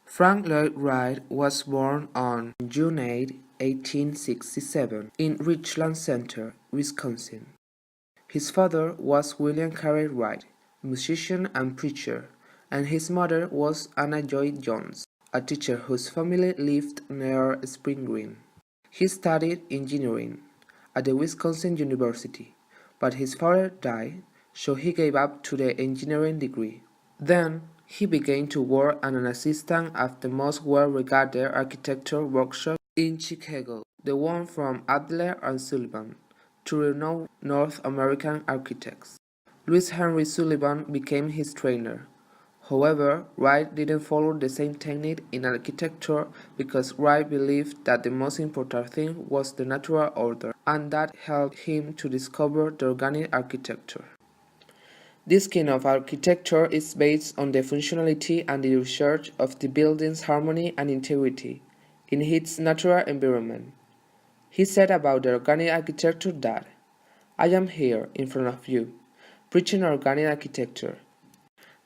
Frank Lloyd Wright was born on June 8, 1867, in Richland Center, Wisconsin. His father was William Carey Wright, musician and preacher, and his mother was Anna Joy Jones, a teacher whose family lived near Spring Green. He studied engineering at the Wisconsin University, but his father died, so he gave up to the engineering degree. Then he began to work as an assistant at the most well-regarded architecture workshop in Chicago, the one from Adler and Sullivan, two renowned North American architects. Louis Henry Sullivan became his trainer. However, Wright didn't follow the same technique in architecture because Wright believed that the most important thing was the natural order, and that helped him to discover the organic architecture. This kind of architecture is based on the functionality and the research of the building's harmony and integrity in its natural environment. He said about the organic architecture that, "I am here, in front of you, preaching organic architecture,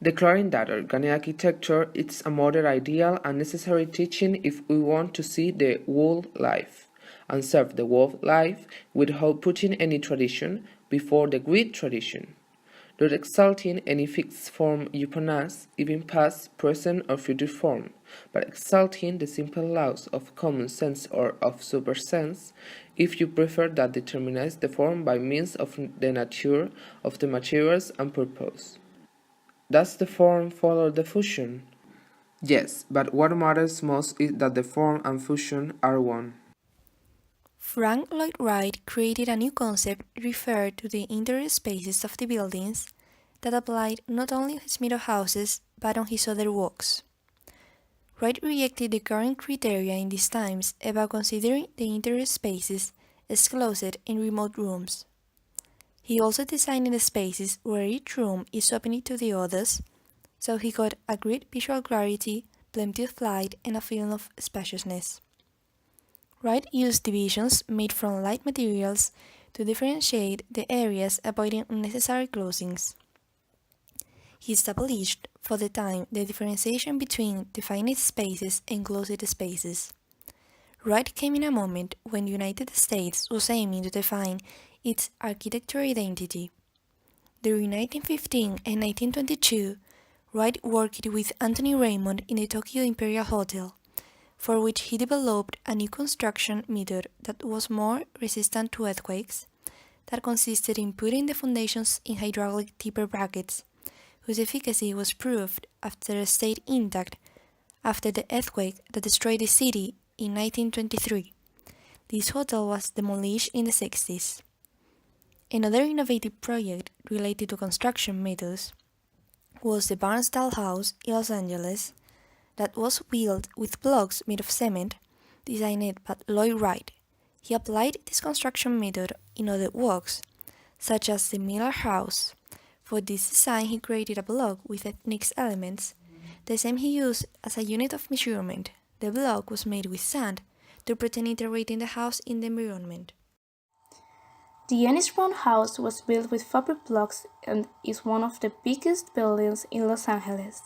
declaring that organic architecture is a modern ideal and necessary teaching if we want to see the whole life, and serve the whole life without putting any tradition before the great tradition, not exalting any fixed form upon us, even past, present, or future form, but exalting the simple laws of common sense or of supersense, if you prefer, that determines the form by means of the nature of the materials and purpose. Does the form follow the function? Yes, but what matters most is that the form and function are one." Frank Lloyd Wright created a new concept referred to the interior spaces of the buildings that applied not only on his middle houses but on his other works. Wright rejected the current criteria in these times about considering the interior spaces as closet and remote rooms. He also designed the spaces where each room is open to the others, so he got a great visual clarity, plenty of light, and a feeling of spaciousness. Wright used divisions made from light materials to differentiate the areas, avoiding unnecessary closings. He established, for the time, the differentiation between definite spaces and closed spaces. Wright came in a moment when the United States was aiming to define its architectural identity. During 1915 and 1922, Wright worked with Anthony Raymond in the Tokyo Imperial Hotel, for which he developed a new construction method that was more resistant to earthquakes, that consisted in putting the foundations in hydraulic timber brackets, whose efficacy was proved after it stayed intact after the earthquake that destroyed the city in 1923. This hotel was demolished in the 60s. Another innovative project related to construction methods was the Barnstable House in Los Angeles, that was built with blocks made of cement, designed by Lloyd Wright. He applied this construction method in other works, such as the Miller House. For this design, he created a block with ethnic elements, the same he used as a unit of measurement. The block was made with sand to pretend integrating the house in the environment. The Ennis Brown House was built with fabric blocks and is one of the biggest buildings in Los Angeles.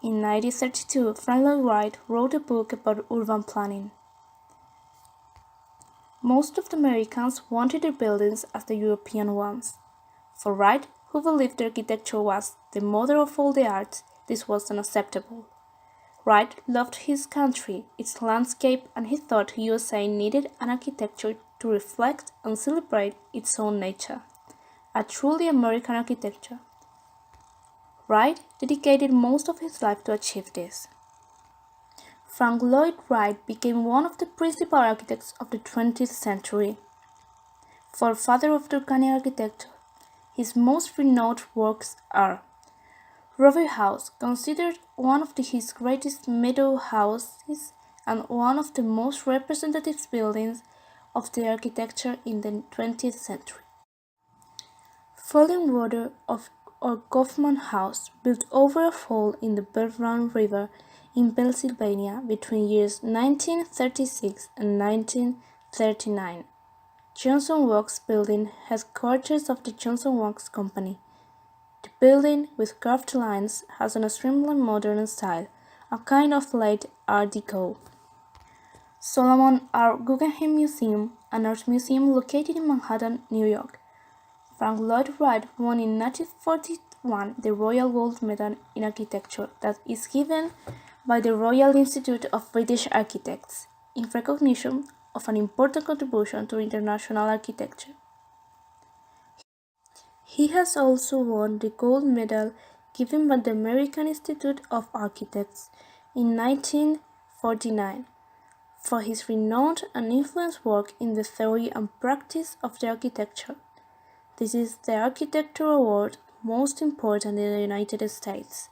In 1932, Frank Lloyd Wright wrote a book about urban planning. Most of the Americans wanted their buildings as the European ones. For Wright, who believed architecture was the mother of all the arts, this was unacceptable. Wright loved his country, its landscape, and he thought USA needed an architecture to reflect and celebrate its own nature, a truly American architecture. Wright dedicated most of his life to achieve this. Frank Lloyd Wright became one of the principal architects of the 20th century. Forefather of the organic architecture, his most renowned works are Rover House, considered one of his greatest meadow houses and one of the most representative buildings of the architecture in the 20th century. Falling Water or Goffman House, built over a fall in the Bear Run River in Pennsylvania between years 1936 and 1939. Johnson Works Building, headquarters of the Johnson Works Company. The building, with curved lines, has an extremely modern style, a kind of late Art Deco. Solomon R. Guggenheim Museum, an art museum located in Manhattan, New York. Frank Lloyd Wright won in 1941 the Royal Gold Medal in Architecture that is given by the Royal Institute of British Architects in recognition of an important contribution to international architecture. He has also won the gold medal given by the American Institute of Architects in 1949 for his renowned and influential work in the theory and practice of the architecture. This is the architecture award most important in the United States.